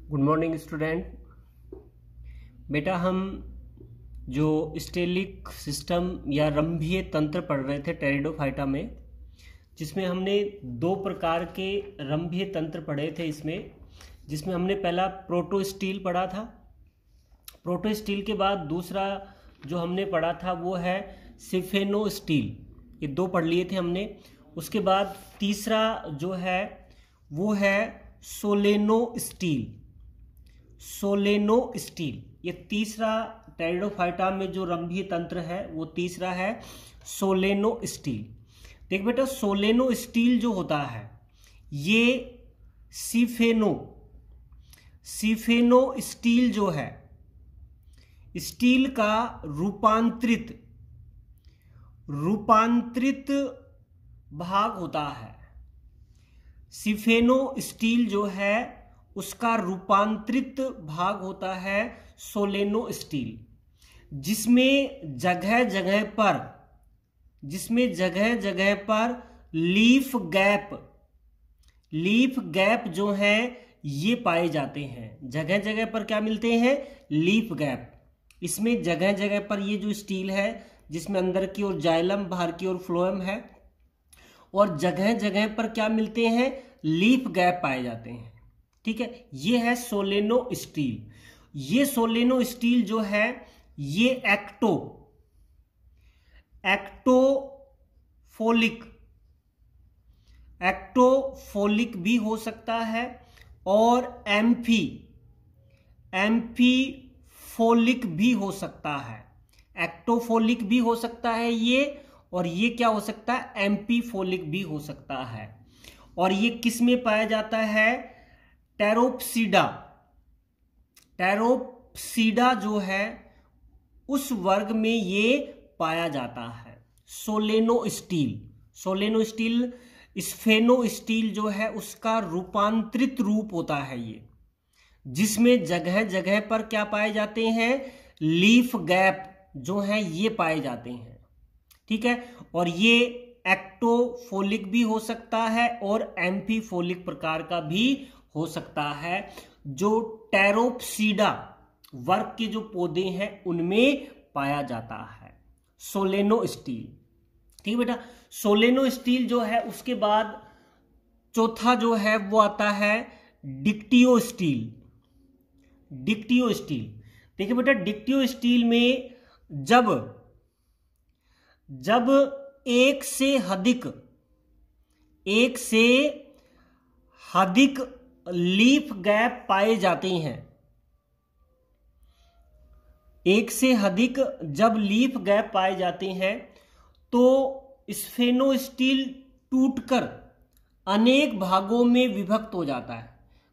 Good morning student. बेटा हम जो स्टेलिक सिस्टम या रंभीय तंत्र पढ़ रहे थे टेरिडोफाइटा में, जिसमें हमने दो प्रकार के रंभीय तंत्र पढ़े थे जिसमें हमने पहला प्रोटोस्टील पढ़ा था। प्रोटोस्टील के बाद दूसरा जो हमने पढ़ा था वो है सिफेनोस्टील। ये दो पढ़ लिए थे हमने। उसके बाद तीसरा जो है वो है सोलेनोस्टील। सोलेनोस्टील ये तीसरा टेरिडोफाइटा में जो रंभीय तंत्र है वो तीसरा है सोलेनोस्टील। देख बेटा, सोलेनोस्टील जो होता है ये सिफेनोस्टील जो है स्टील का रूपांतरित भाग होता है। सिफेनोस्टील जो है उसका रूपांतरित भाग होता है सोलेनोस्टील, जिसमें जगह जगह पर लीफ गैप जो है ये पाए जाते हैं। जगह जगह पर क्या मिलते हैं? Leaf gap. इसमें जगह जगह पर ये जो स्टील है जिसमें अंदर की ओर जाइलम बाहर की ओर फ्लोएम है, और जगह जगह पर क्या मिलते हैं? लीफ गैप पाए जाते हैं। ठीक है, ये है सोलेनोस्टील। ये सोलेनोस्टील जो है ये एक्टोफोलिक भी हो सकता है और एम्फीफोलिक भी हो सकता है। एक्टोफोलिक भी हो सकता है ये, और ये क्या हो सकता है? एम्फीफोलिक भी हो सकता है। और ये किस में पाया जाता है? टेरोप्सिडा जो है उस वर्ग में ये पाया जाता है। सोलेनोस्टील स्फेनोस्टील जो है उसका रूपांतरित रूप होता है ये, जिसमें जगह जगह पर क्या पाए जाते हैं? लीफ गैप जो है ये पाए जाते हैं। ठीक है, और ये एक्टोफोलिक भी हो सकता है और एम्फीफोलिक प्रकार का भी हो सकता है। जो टेरोप्सिडा वर्ग के जो पौधे हैं उनमें पाया जाता है सोलेनोस्टील। ठीक है बेटा, सोलेनोस्टील जो है उसके बाद चौथा जो है वो आता है डिक्टियोस्टील। देखिए बेटा, डिक्टियोस्टील में जब एक से अधिक लीफ गैप पाए जाते हैं, जब लीफ गैप पाए जाते हैं तो स्फेनोस्टील टूटकर अनेक भागों में विभक्त हो जाता है।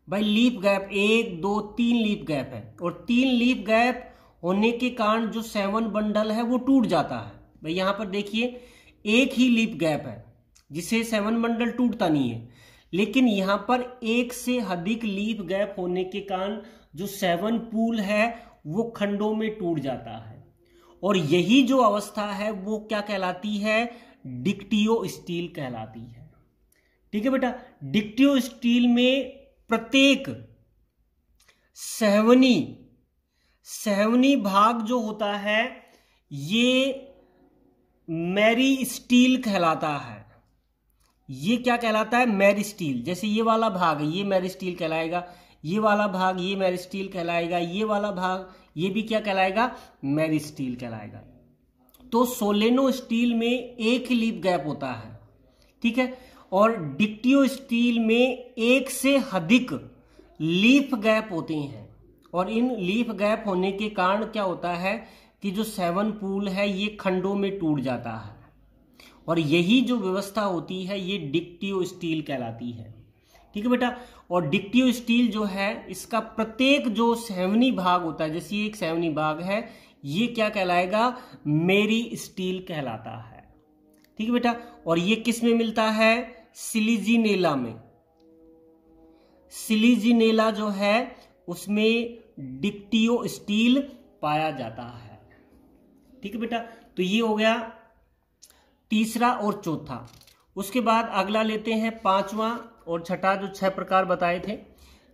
भाई लीफ गैप 1 2 3 लीफ गैप है, और 3 लीफ गैप होने के कारण जो 7 बंडल है वो टूट जाता है। भाई यहां पर देखिए एक ही लीफ गैप है जिसे 7 बंडल टूटता नहीं है, लेकिन यहां पर एक से अधिक लीफ गैप होने के कारण जो 7 पूल है वो खंडों में टूट जाता है, और यही जो अवस्था है वो क्या कहलाती है? डिक्टियोस्टील कहलाती है। ठीक है बेटा, डिक्टियोस्टील में प्रत्येक सहवनी भाग जो होता है ये मेरिस्टील कहलाता है। ये क्या कहलाता है? मेरिस्टील। जैसे ये वाला भाग है ये मेरिस्टील कहलाएगा, ये वाला भाग ये मेरिस्टील कहलाएगा, ये वाला भाग ये भी क्या कहलाएगा? मेरिस्टील कहलाएगा। तो सोलेनोस्टील में एक ही लीफ गैप होता है। ठीक है, और डिक्टियोस्टील में एक से अधिक लीफ गैप होते हैं, और इन लीफ गैप होने के कारण क्या होता है कि जो 7 पूल है ये खंडों में टूट जाता है, और यही जो व्यवस्था होती है ये डिक्टियोस्टील कहलाती है। ठीक है बेटा, और डिक्टियोस्टील जो है इसका प्रत्येक जो सहवनी भाग होता है, जैसे एक सहवनी भाग है ये क्या कहलाएगा? मेरिस्टील कहलाता है। ठीक है बेटा, और ये किस में मिलता है? सिलिजिनेला में। सिलिजिनेला जो है उसमें डिक्टियोस्टील पाया जाता है। ठीक है बेटा, तो ये हो गया तीसरा और चौथा। उसके बाद अगला लेते हैं पांचवा और छठा, जो 6 प्रकार बताए थे,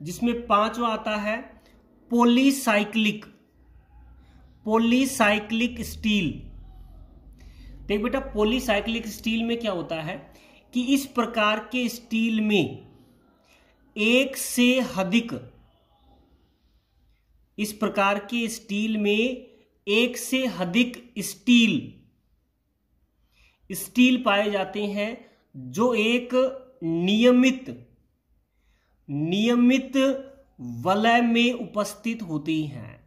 जिसमें पांचवा आता है पॉलीसाइक्लिक स्टील। देख बेटा, पॉलीसाइक्लिक स्टील में क्या होता है कि इस प्रकार के स्टील में एक से अधिक स्टील पाए जाते हैं जो एक नियमित वलय में उपस्थित होती हैं।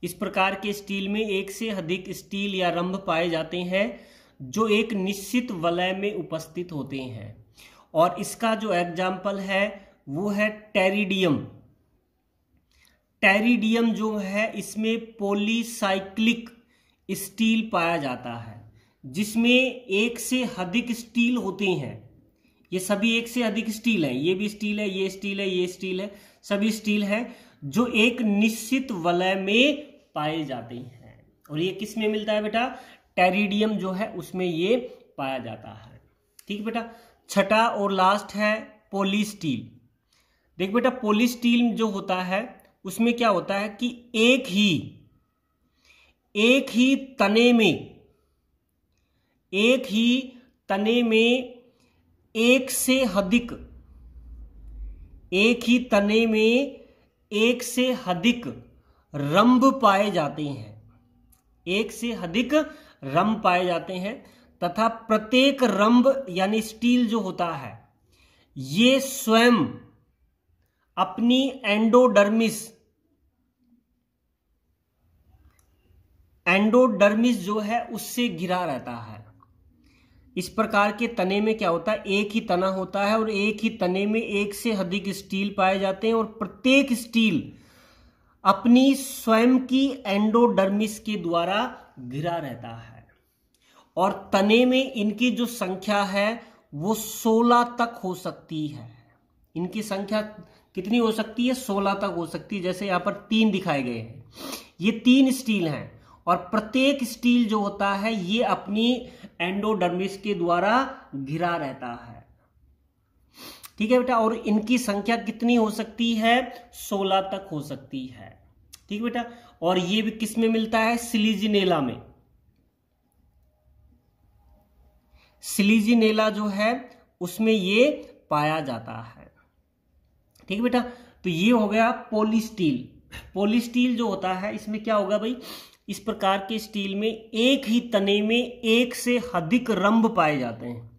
इस प्रकार के स्टील में एक से अधिक स्टील या रंभ पाए जाते हैं जो एक निश्चित वलय में उपस्थित होते हैं। और इसका जो एग्जाम्पल है वो है टेरिडियम। टेरिडियम जो है इसमें पॉलीसाइक्लिक स्टील पाया जाता है, जिसमें एक से अधिक स्टील होते हैं। ये सभी एक से अधिक स्टील है, ये भी स्टील है, ये स्टील है, ये स्टील है, सभी स्टील है जो एक निश्चित वलय में पाए जाते हैं। और ये किस में मिलता है बेटा? टेरिडियम जो है उसमें ये पाया जाता है। ठीक बेटा। छठा और लास्ट है पॉलीस्टील। देख बेटा, पॉलीस्टील जो होता है उसमें क्या होता है कि एक ही तने में एक से अधिक रंभ पाए जाते हैं। तथा प्रत्येक रंभ यानी स्टील जो होता है ये स्वयं अपनी एंडोडर्मिस जो है उससे घिरा रहता है। इस प्रकार के तने में क्या होता है, एक ही तना होता है और एक ही तने में एक से अधिक स्टील पाए जाते हैं और प्रत्येक स्टील अपनी स्वयं की एंडोडर्मिस के द्वारा घिरा रहता है। और तने में इनकी जो संख्या है वो 16 तक हो सकती है। इनकी संख्या कितनी हो सकती है? 16 तक हो सकती है। जैसे यहां पर 3 दिखाए गए हैं, ये 3 स्टील हैं और प्रत्येक स्टील जो होता है ये अपनी एंडोडर्मिस के द्वारा घिरा रहता है। ठीक है बेटा। और इनकी संख्या कितनी हो सकती है? 16 तक हो सकती है। ठीक बेटा। और ये भी किस में मिलता है? सिलिजिनेला में। सिलिजिनेला जो है उसमें ये पाया जाता है। ठीक बेटा। तो ये हो गया पॉलीस्टील। पॉलीस्टील जो होता है इसमें क्या होगा भाई, इस प्रकार के स्टील में एक ही तने में एक से अधिक रंभ पाए जाते हैं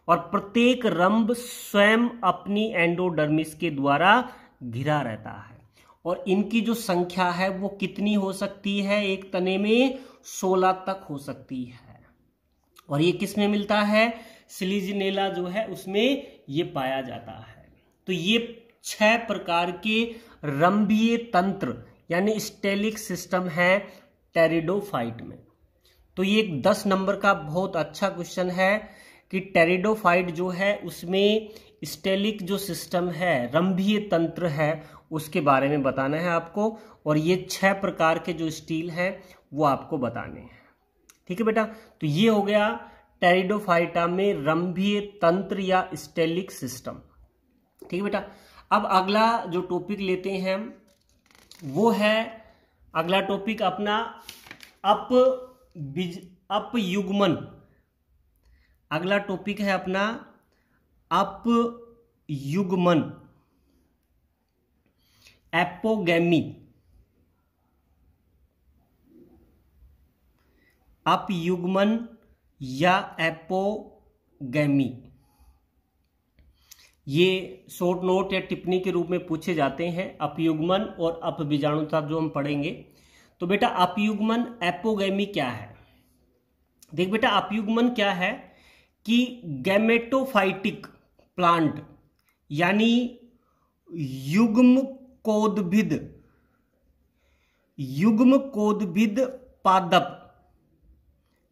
और प्रत्येक रंभ स्वयं अपनी एंडोडर्मिस के द्वारा घिरा रहता है। और इनकी जो संख्या है वो कितनी हो सकती है? एक तने में 16 तक हो सकती है। और ये किस में मिलता है? सिलिजिनेला जो है उसमें ये पाया जाता है। तो ये 6 प्रकार के रंभीय तंत्र यानी स्टेलिक सिस्टम है टेरिडोफाइट में। तो ये 10 नंबर का बहुत अच्छा क्वेश्चन है कि टेरिडोफाइट जो है उसमें स्टेलिक जो सिस्टम है, रंभीय तंत्र है, उसके बारे में बताना है आपको। और ये 6 प्रकार के जो स्टील हैं वो आपको बताने हैं। ठीक है बेटा। तो ये हो गया टेरिडोफाइटा में रंभीय तंत्र या स्टेलिक सिस्टम। ठीक है बेटा। अब अगला जो टॉपिक लेते हैं वो है, अगला टॉपिक अपना अपयुग्मन। अगला टॉपिक है अपना अपयुग्मन, एपोगैमी। अपयुग्मन या एपोगैमी ये शॉर्ट नोट या टिप्पणी के रूप में पूछे जाते हैं। अपयुग्मन और अपबीजाणुता जो हम पढ़ेंगे। तो बेटा अपयुग्मन एपोगैमी क्या है? देख बेटा, अपयुग्मन क्या है कि गैमेटोफाइटिक प्लांट यानी युग्मकोद्भिद पादप,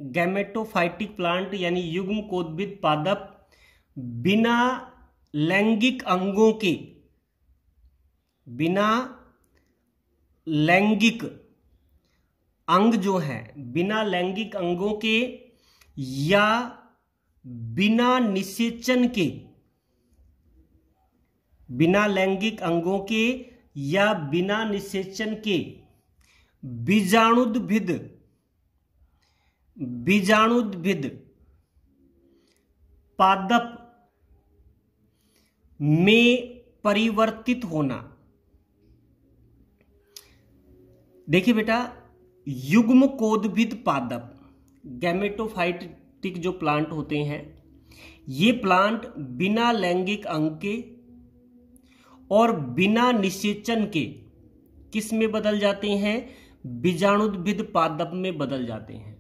गैमेटोफाइटिक प्लांट यानी युग्मकोद्भिद पादप बिना लैंगिक अंग जो है, बिना लैंगिक अंगों के या बिना निषेचन के बिना लैंगिक अंगों के या बिना निषेचन के बीजाणुद्भिद पादप में परिवर्तित होना। देखिए बेटा, युग्मकोद्भिद पादप गैमेटोफाइटिक जो प्लांट होते हैं, ये प्लांट बिना लैंगिक अंग के और बिना निषेचन के किस में बदल जाते हैं? बीजाणुद्भिद पादप में बदल जाते हैं।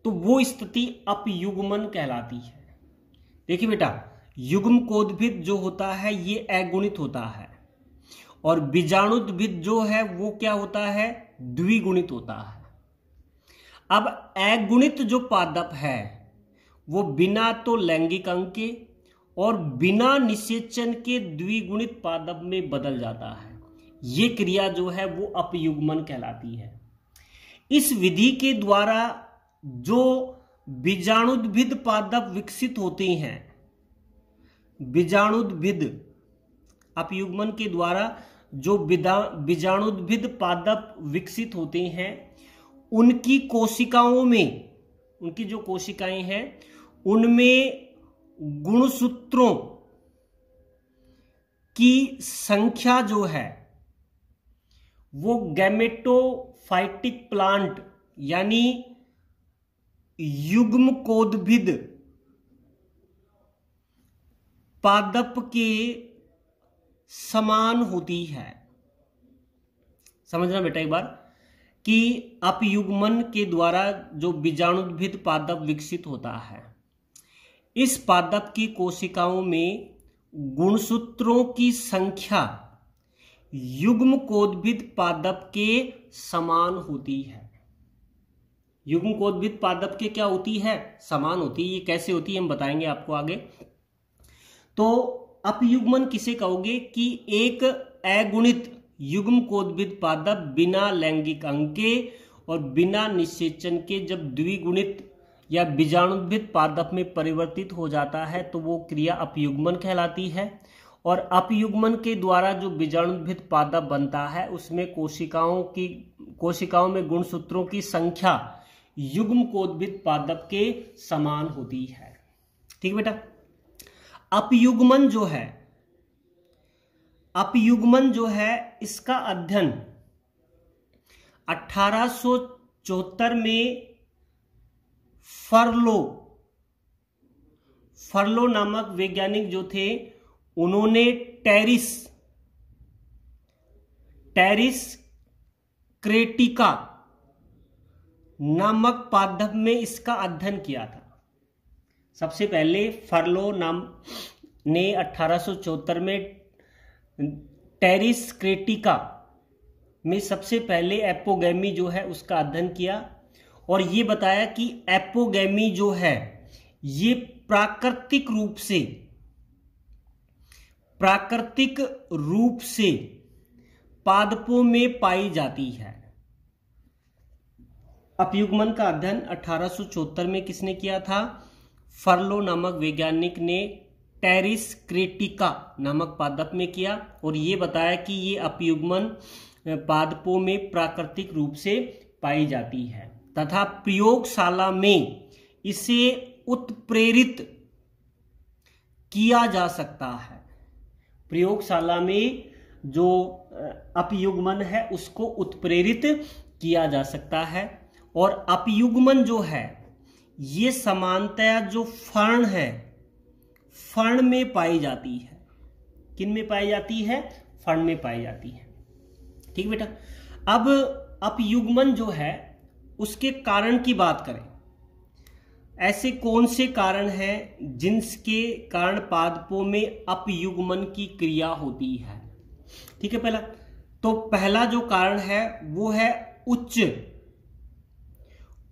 तो वो स्थिति अपयुग्मन कहलाती है। देखिए बेटा, युग्मकोद्भिद जो होता है ये अगुणित होता है, और बीजाणुद्भिद जो है वो क्या होता है? द्विगुणित होता है। अब अगुणित जो पादप है वो बिना तो लैंगिक अंग के और बिना निषेचन के द्विगुणित पादप में बदल जाता है। ये क्रिया जो है वो अपयुग्मन कहलाती है। इस विधि के द्वारा जो बीजाणुद्भिद पादप विकसित होते हैं, बीजाणुद्भिद अपयुग्मन के द्वारा जो बीजाणुद्भिद पादप विकसित होते हैं, उनकी कोशिकाओं में, उनकी जो कोशिकाएं हैं उनमें गुणसूत्रों की संख्या जो है वो गैमेटोफाइटिक प्लांट यानी युग्मकोद्भिद पादप के समान होती है। समझना बेटा एक बार कि अपयुग्मन के द्वारा जो बीजाणुद्भिद पादप विकसित होता है, इस पादप की कोशिकाओं में गुणसूत्रों की संख्या युग्मकोद्भिद पादप के समान होती है। युग्मकोद्भिद पादप के क्या होती है? समान होती है। ये कैसे होती है हम बताएंगे आपको आगे। तो अपयुग्मन किसे कहोगे? कि एक अगुणित युग्मकोद्भिद पादप बिना लैंगिक अंग के और बिना निषेचन के जब द्विगुणित या बीजाणुद्भिद पादप में परिवर्तित हो जाता है तो वो क्रिया अपयुग्मन कहलाती है। और अपयुग्मन के द्वारा जो बीजाणुद्भिद पादप बनता है उसमें कोशिकाओं में गुणसूत्रों की संख्या युग्मकोद्भिद पादप के समान होती है। ठीक बेटा। अपयुग्मन जो है इसका अध्ययन 1874 में फर्लो नामक वैज्ञानिक जो थे उन्होंने टेरिस क्रेटिका नामक पादप में इसका अध्ययन किया था। सबसे पहले फर्लो नाम ने 1874 में टेरिस क्रेटिका में सबसे पहले एपोगैमी जो है उसका अध्ययन किया और ये बताया कि एपोगैमी जो है ये प्राकृतिक रूप से पादपों में पाई जाती है। अपयुग्मन का अध्ययन 1874 में किसने किया था? फर्लो नामक वैज्ञानिक ने टेरिस क्रेटिका नामक पादप में किया और ये बताया कि ये अपयुग्मन पादपों में प्राकृतिक रूप से पाई जाती है तथा प्रयोगशाला में इसे उत्प्रेरित किया जा सकता है। प्रयोगशाला में जो अपयुग्मन है उसको उत्प्रेरित किया जा सकता है। और अपयुग्मन जो है ये समानतया जो फर्ण है, फर्ण में पाई जाती है। किन में पाई जाती है? फर्ण में पाई जाती है। ठीक बेटा। अब अपयुग्मन जो है उसके कारण की बात करें। ऐसे कौन से कारण हैं जिनके कारण पादपों में अपयुग्मन की क्रिया होती है? ठीक है। पहला जो कारण है वो है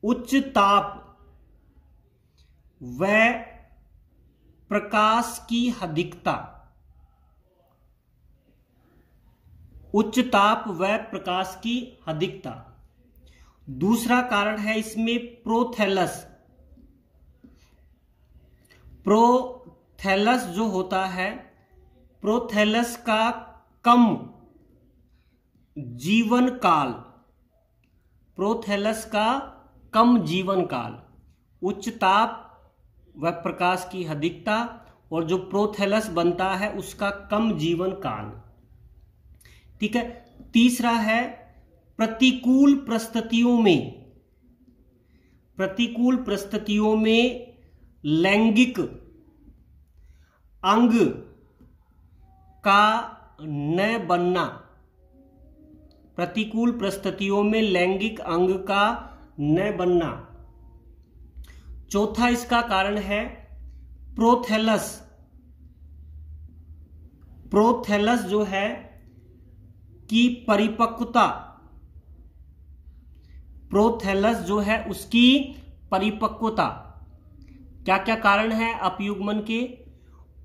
उच्च ताप व प्रकाश की अधिकता। उच्च ताप व प्रकाश की अधिकता। दूसरा कारण है इसमें प्रोथैलस जो होता है, प्रोथैलस का कम जीवन काल, प्रोथैलस का कम जीवन काल, उच्च ताप व प्रकाश की अधिकता, और जो प्रोथैलस बनता है उसका कम जीवन काल। ठीक है। तीसरा है प्रतिकूल परिस्थितियों में, प्रतिकूल परिस्थितियों में लैंगिक अंग का न बनना, प्रतिकूल परिस्थितियों में लैंगिक अंग का न बनना। चौथा इसका कारण है प्रोथैलस, प्रोथैलस जो है की परिपक्वता, प्रोथैलस जो है उसकी परिपक्वता। क्या क्या कारण है अपयुग्मन के?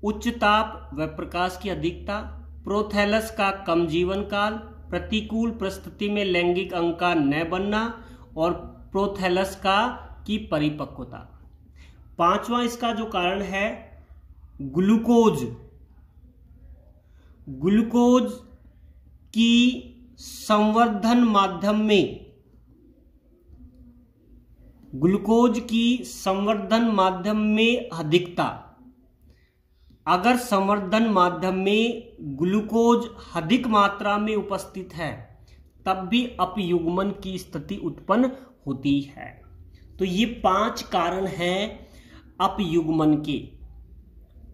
उच्च ताप व प्रकाश की अधिकता, प्रोथैलस का कम जीवन काल, प्रतिकूल परिस्थिति में लैंगिक अंग का न बनना, और प्रोथैलस का की परिपक्वता। पांचवा इसका जो कारण है ग्लूकोज, ग्लूकोज की संवर्धन माध्यम में, ग्लूकोज की संवर्धन माध्यम में अधिकता। अगर संवर्धन माध्यम में ग्लूकोज अधिक मात्रा में उपस्थित है तब भी अपयुग्मन की स्थिति उत्पन्न होती है। तो ये 5 कारण हैं अपयुग्मन के।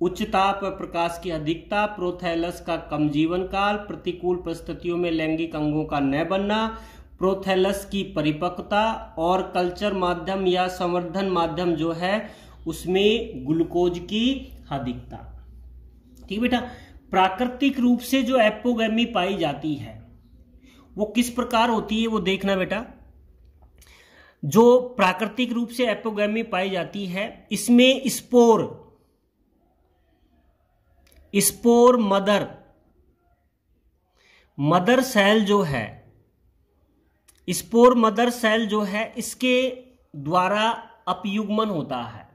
उच्च ताप व प्रकाश की अधिकता, प्रोथैलस का कम जीवन काल, प्रतिकूल परिस्थितियों में लैंगिक अंगों का न बनना, प्रोथैलस की परिपक्वता, और कल्चर माध्यम या संवर्धन माध्यम जो है उसमें ग्लूकोज की अधिकता। ठीक बेटा। प्राकृतिक रूप से जो एपोगैमी पाई जाती है वो किस प्रकार होती है वो देखना बेटा। जो प्राकृतिक रूप से एपोगैमी पाई जाती है इसमें स्पोर, स्पोर मदर सेल जो है, स्पोर मदर सेल जो है इसके द्वारा अपयुग्मन होता है।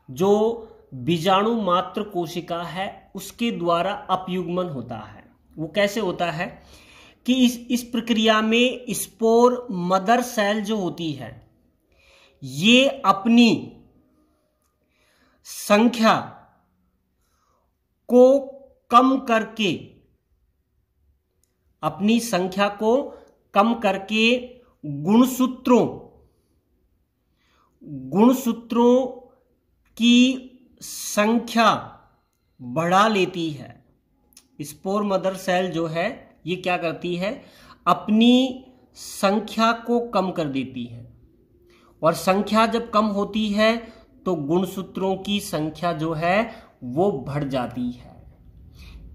जो बीजाणु मात्र कोशिका है उसके द्वारा अपयुग्मन होता है। वो कैसे होता है कि इस प्रक्रिया में स्पोर मदर सेल जो होती है ये अपनी संख्या को कम करके, अपनी संख्या को कम करके गुणसूत्रों की संख्या बढ़ा लेती है। स्पोर मदर सेल जो है ये क्या करती है, अपनी संख्या को कम कर देती है, और संख्या जब कम होती है तो गुणसूत्रों की संख्या जो है वो बढ़ जाती है।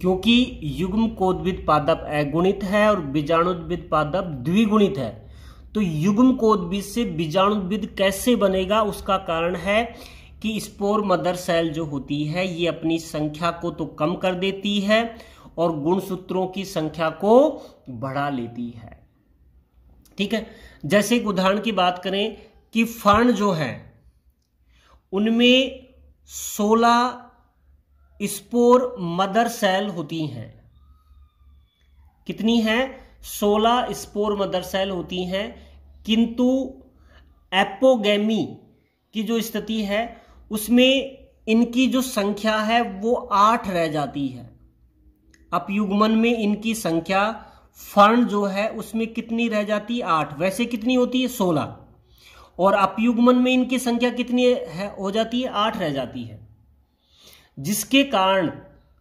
क्योंकि युग्मकोद्भिद पादप अगुणित है और बीजाणुद्भिद पादप द्विगुणित है, तो युग्मकोद्भिद से बीजाणुद्भिद कैसे बनेगा उसका कारण है कि स्पोर मदर सेल जो होती है ये अपनी संख्या को तो कम कर देती है और गुणसूत्रों की संख्या को बढ़ा लेती है। ठीक है। जैसे एक उदाहरण की बात करें कि फर्न जो है उनमें 16 स्पोर मदर सेल होती हैं। कितनी हैं? 16 स्पोर मदर सेल होती हैं, किंतु एपोगैमी की जो स्थिति है उसमें इनकी जो संख्या है वो 8 रह जाती है। अपयुग्मन में इनकी संख्या फर्न जो है उसमें कितनी रह जाती है? 8। वैसे कितनी होती है? 16। और अपयुग्मन में इनकी संख्या कितनी है हो जाती है? 8 रह जाती है, जिसके कारण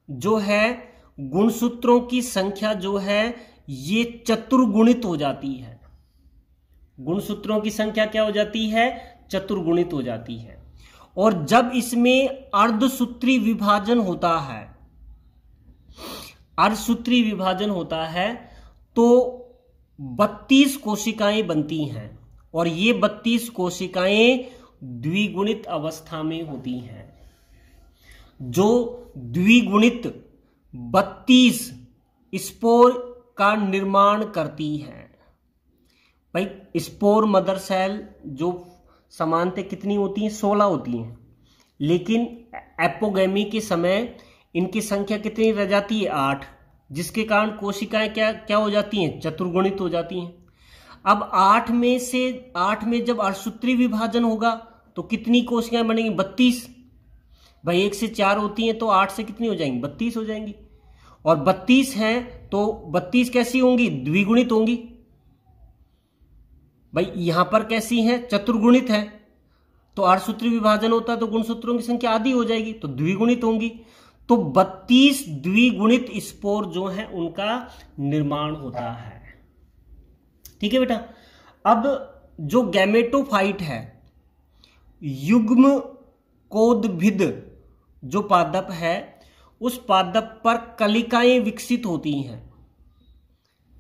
जो है गुणसूत्रों की संख्या जो है ये चतुर्गुणित हो जाती है। गुणसूत्रों की संख्या क्या हो जाती है? चतुर्गुणित हो जाती है। और जब इसमें अर्धसूत्री विभाजन होता है, अर्धसूत्री विभाजन होता है तो 32 कोशिकाएं बनती हैं, और ये 32 कोशिकाएं द्विगुणित अवस्था में होती हैं। जो द्विगुणित 32 स्पोर का निर्माण करती हैं। भाई स्पोर मदर सेल जो सामान्यतः कितनी होती हैं? 16 होती हैं, लेकिन एपोगैमी के समय इनकी संख्या कितनी रह जाती है 8, जिसके कारण कोशिकाएं क्या क्या हो जाती हैं, चतुर्गुणित हो जाती हैं। अब 8 में जब असूत्री विभाजन होगा तो कितनी कोशिकाएं बनेंगी, 32। भाई 1 से 4 होती हैं तो 8 से कितनी हो जाएंगी, 32 हो जाएंगी। और 32 हैं तो 32 कैसी होंगी, द्विगुणित होंगी। भाई यहां पर कैसी हैं, चतुर्गुणित है, तो असूत्री विभाजन होता है तो गुणसूत्रों की संख्या आधी हो जाएगी, तो द्विगुणित होंगी। तो 32 द्विगुणित स्पोर जो है उनका निर्माण होता है। ठीक है बेटा। अब जो गैमेटोफाइट है, युग्म कोदभिद जो पादप है, उस पादप पर कलिकाएं विकसित होती हैं।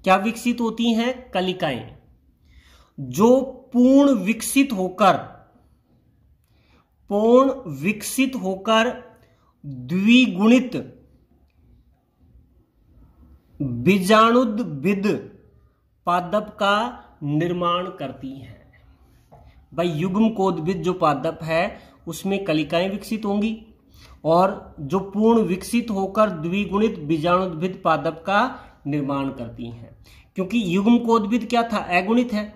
क्या विकसित होती हैं, कलिकाएं, जो पूर्ण विकसित होकर द्विगुणित बीजाणुद्भिद पादप का निर्माण करती हैं। भाई युग्म कोदभिद जो पादप है उसमें कलिकाएं विकसित होंगी और जो पूर्ण विकसित होकर द्विगुणित बीजाणुद्भिद पादप का निर्माण करती हैं। क्योंकि युग्म कोदभिद क्या था, अगुणित है,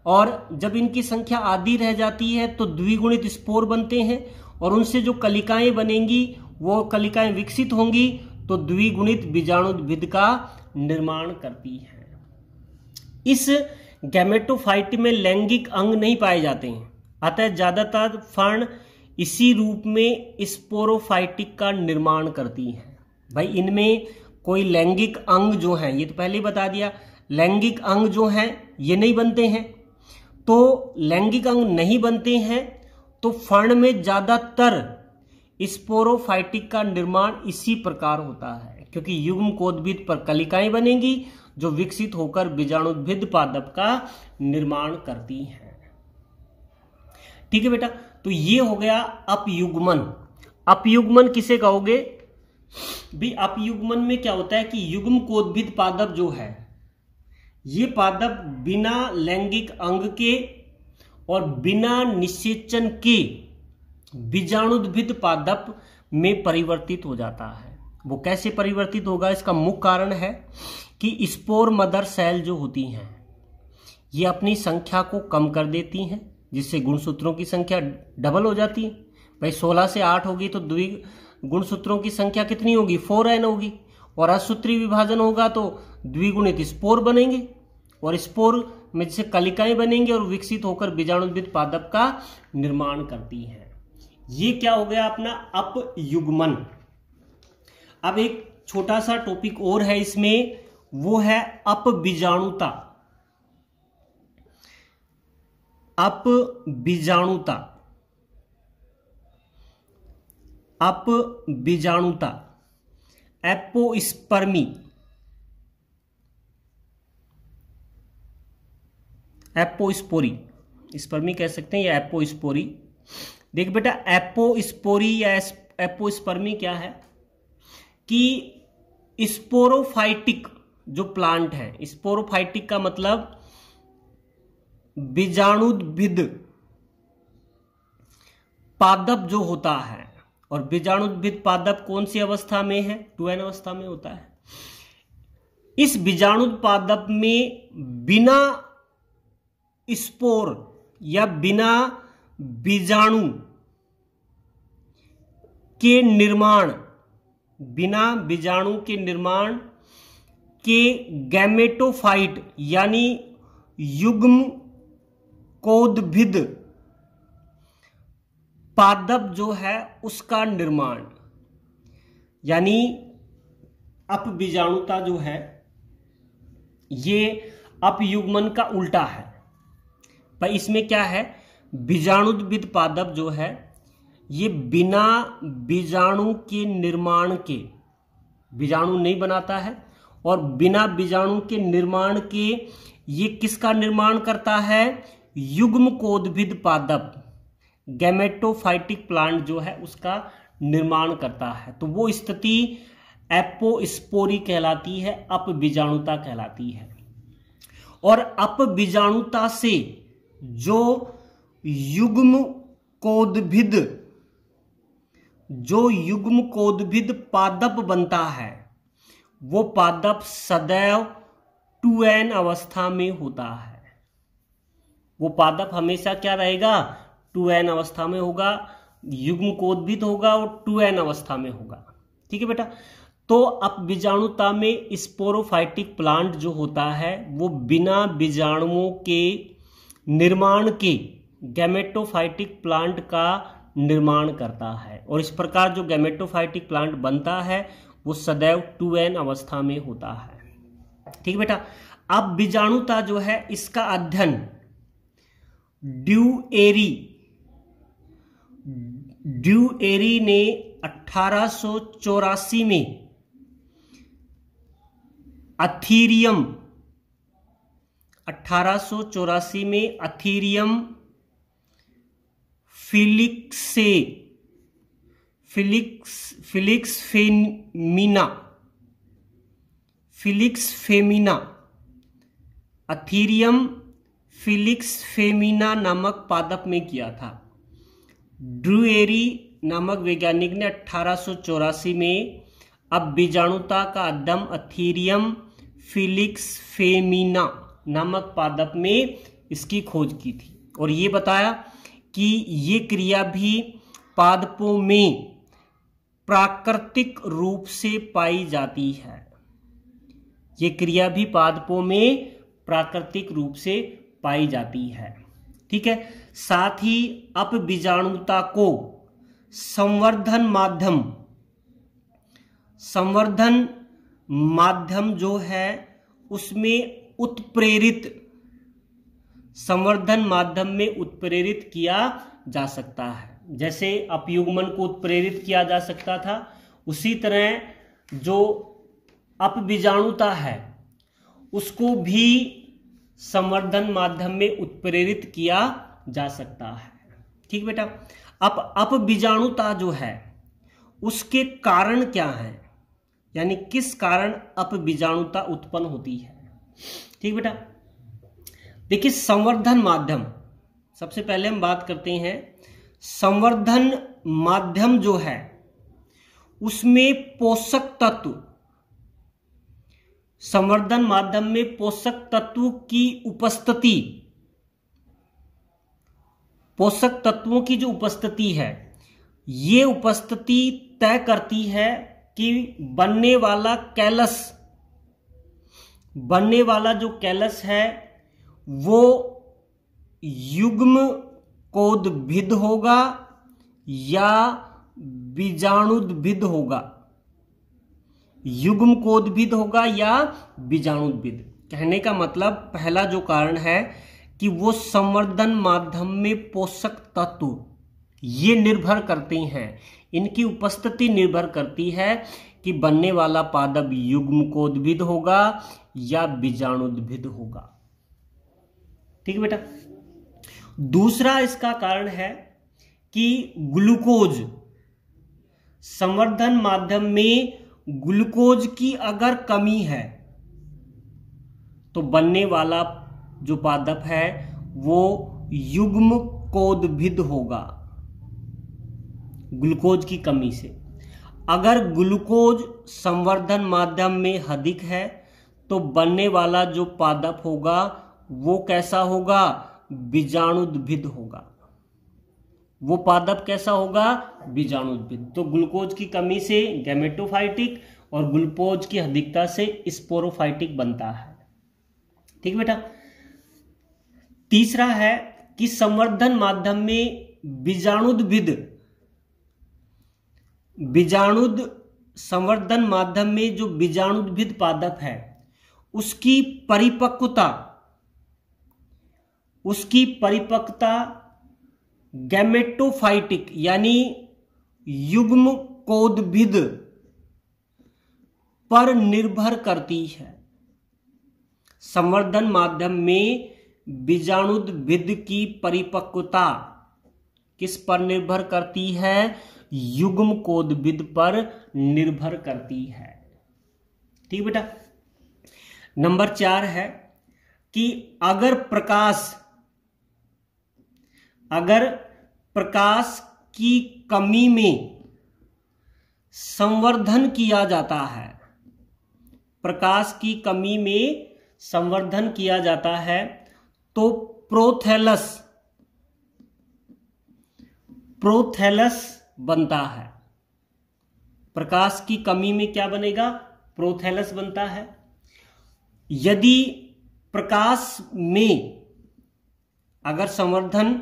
और जब इनकी संख्या आधी रह जाती है तो द्विगुणित स्पोर बनते हैं और उनसे जो कलिकाएं बनेंगी वो कलिकाएं विकसित होंगी तो द्विगुणित बीजाणुद्भिद का निर्माण करती हैं। इस गैमेटोफाइट में लैंगिक अंग नहीं पाए जाते हैं, अतः ज्यादातर फर्ण इसी रूप में स्पोरोफाइटिक का निर्माण करती हैं। भाई इनमें कोई लैंगिक अंग जो है, ये तो पहले ही बता दिया, लैंगिक अंग जो है ये नहीं बनते हैं। तो लैंगिक अंग नहीं बनते हैं तो फर्ण में ज्यादातर स्पोरोफाइटिक का निर्माण इसी प्रकार होता है, क्योंकि युग्म कोदभिद पर कलिकाएं बनेंगी जो विकसित होकर बीजाणुद्भिद पादप का निर्माण करती हैं। ठीक है बेटा। तो ये हो गया अपयुग्मन। अपयुग्मन किसे कहोगे भी, अपयुग्मन में क्या होता है कि युग्म कोदभिद पादप जो है ये पादप बिना लैंगिक अंग के और बिना निषेचन के बीजाणुद्भिद पादप में परिवर्तित हो जाता है। वो कैसे परिवर्तित होगा, इसका मुख्य कारण है कि स्पोर मदर सेल जो होती हैं ये अपनी संख्या को कम कर देती हैं, जिससे गुणसूत्रों की संख्या डबल हो जाती है। भाई 16 से 8 होगी तो गुणसूत्रों की संख्या कितनी होगी, 4n होगी, और असूत्री विभाजन होगा तो द्विगुणित स्पोर बनेंगे और स्पोर में जैसे कलिकाएं बनेंगे और विकसित होकर बीजाणुद्भिद पादप का निर्माण करती हैं। ये क्या हो गया अपना अपयुग्मन। अब एक छोटा सा टॉपिक और है इसमें, वो है अपबीजाणुता। अपबीजाणुता, अपबीजाणुता, एपोस्पर्मी, एपोस्पोरी, स्पर्मी कह सकते हैं या एपोस्पोरी। देख बेटा, एपोस्पोरी या एपोस्पर्मी क्या है कि स्पोरोफाइटिक जो प्लांट है, स्पोरोफाइटिक का मतलब बीजाणुद्भिद पादप जो होता है, और बीजाणुद्भिद पादप कौन सी अवस्था में है, 2n अवस्था में होता है। इस बीजाणुद पादप में बिना स्पोर या बिना बीजाणु के निर्माण, बिना बीजाणु के निर्माण के गैमेटोफाइट यानी युग्म कोदभिद पादप जो है उसका निर्माण, यानी अपबीजाणुता जो है ये अपयुग्मन का उल्टा है। पर इसमें क्या है, बीजाणुद्भिद पादप जो है ये बिना बीजाणु के निर्माण के, बीजाणु नहीं बनाता है, और बिना बीजाणु के निर्माण के ये किसका निर्माण करता है, युग्म कोदभिद पादप, गैमेटोफाइटिक प्लांट जो है उसका निर्माण करता है। तो वो स्थिति एपोस्पोरी कहलाती है, अपबीजाणुता कहलाती है। और अपबीजाणुता से जो युग्म कोदभिद जो युग्मकोद्भिद पादप बनता है वो पादप सदैव 2n अवस्था में होता है। वो पादप हमेशा क्या रहेगा? 2n अवस्था में होगा, युग्मकोद्भिद होगा और 2n अवस्था में होगा। ठीक है बेटा। तो अब बीजाणुता में स्पोरोफाइटिक प्लांट जो होता है वो बिना बीजाणुओं के निर्माण के गैमेटोफाइटिक प्लांट का निर्माण करता है, और इस प्रकार जो गैमेटोफाइटिक प्लांट बनता है वो सदैव 2n अवस्था में होता है। ठीक बेटा। अब बीजाणुता जो है इसका अध्ययन ड्यूएरी ने 1884 में अथीरियम फिलिक्स फेमिना नामक पादप में किया था। ड्रूएरी नामक वैज्ञानिक ने 1884 में अब बीजाणुता का अध्ययन अथीरियम फिलिक्स फेमिना नामक पादप में इसकी खोज की थी, और ये बताया कि ये क्रिया भी पादपों में प्राकृतिक रूप से पाई जाती है। ये क्रिया भी पादपों में प्राकृतिक रूप से पाई जाती है। ठीक है। साथ ही अपबीजाणुता को संवर्धन माध्यम जो है उसमें संवर्धन माध्यम में उत्प्रेरित किया जा सकता है। जैसे अपयुग्मन को उत्प्रेरित किया जा सकता था, उसी तरह जो अपबीजाणुता है उसको भी संवर्धन माध्यम में उत्प्रेरित किया जा सकता है। ठीक बेटा। अब अपबीजाणुता जो है उसके कारण क्या है, यानी किस कारण अपबीजाणुता उत्पन्न होती है। ठीक बेटा। देखिए संवर्धन माध्यम, सबसे पहले हम बात करते हैं संवर्धन माध्यम जो है उसमें पोषक तत्व, संवर्धन माध्यम में पोषक तत्वों की उपस्थिति, पोषक तत्वों की जो उपस्थिति है ये उपस्थिति तय करती है कि बनने वाला जो कैलस है वो युग्मकोद्भिद होगा या बीजाणुद्भिद होगा, युग्मकोद्भिद होगा या बीजाणुद्भिद। कहने का मतलब पहला जो कारण है कि वो संवर्धन माध्यम में पोषक तत्व ये निर्भर करते हैं, इनकी उपस्थिति निर्भर करती है कि बनने वाला पादप युग्मकोद्भिद होगा या बीजाणुद्भिद होगा। ठीक है बेटा। दूसरा इसका कारण है कि ग्लूकोज, संवर्धन माध्यम में ग्लूकोज की अगर कमी है तो बनने वाला जो पादप है वो युग्मकोद्भिद होगा, ग्लूकोज की कमी से। अगर ग्लूकोज संवर्धन माध्यम में अधिक है तो बनने वाला जो पादप होगा वो कैसा होगा? बीजाणुद्भिद होगा। वो पादप कैसा होगा? बीजाणुद्भिद। तो ग्लूकोज की कमी से गैमेटोफाइटिक और ग्लूकोज की अधिकता से स्पोरोफाइटिक बनता है। ठीक बेटा। तीसरा है कि संवर्धन माध्यम में संवर्धन माध्यम में जो बीजाणुद्भिद पादप है उसकी परिपक्वता गैमेटोफाइटिक यानी युग्मकोद्भिद पर निर्भर करती है। संवर्धन माध्यम में बीजाणुद्भिद की परिपक्वता किस पर निर्भर करती है? युग्मकोद्भिद पर निर्भर करती है। ठीक बेटा। नंबर 4 है कि अगर प्रकाश की कमी में संवर्धन किया जाता है, प्रकाश की कमी में संवर्धन किया जाता है, तो प्रोथैलस बनता है। प्रकाश की कमी में क्या बनेगा? प्रोथैलस बनता है। यदि प्रकाश में अगर संवर्धन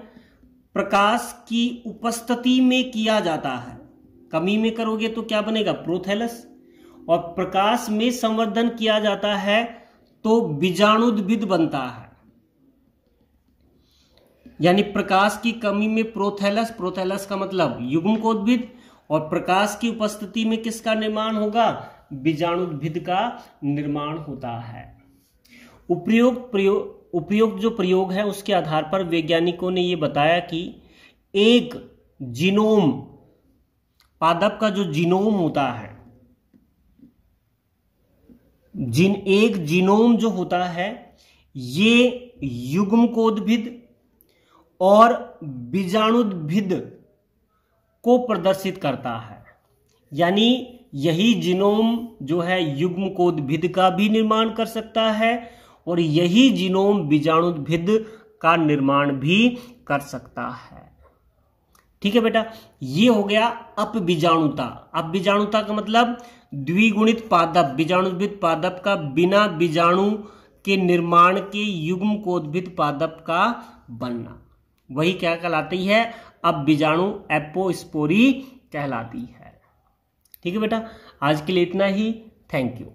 प्रकाश की उपस्थिति में किया जाता है, कमी में करोगे तो क्या बनेगा? प्रोथैलस। और प्रकाश में संवर्धन किया जाता है तो बीजाणुद्भिद बनता है। यानी प्रकाश की कमी में प्रोथैलस का मतलब युग्मकोद्भिद, और प्रकाश की उपस्थिति में किसका निर्माण होगा? बीजाणुद्भिद का निर्माण होता है। उपयुक्त जो प्रयोग है उसके आधार पर वैज्ञानिकों ने यह बताया कि एक जीनोम, पादप का जो जीनोम होता है, एक जीनोम जो होता है, ये युग्मकोद्भिद और बीजाणुद्भिद को प्रदर्शित करता है। यानी यही जीनोम जो है युग्मकोद्भिद का भी निर्माण कर सकता है और यही जीनोम बीजाणुद्भिद का निर्माण भी कर सकता है। ठीक है बेटा, ये हो गया अपबीजाणुता। अपबीजाणुता का मतलब द्विगुणित पादप, बीजाणुद्भिद पादप का बिना बीजाणु के निर्माण के युग्मकोद्भिद पादप का बनना, वही क्या कहलाती है? अपबीजाणु, एपोस्पोरी कहलाती है। ठीक है बेटा, आज के लिए इतना ही। Thank you.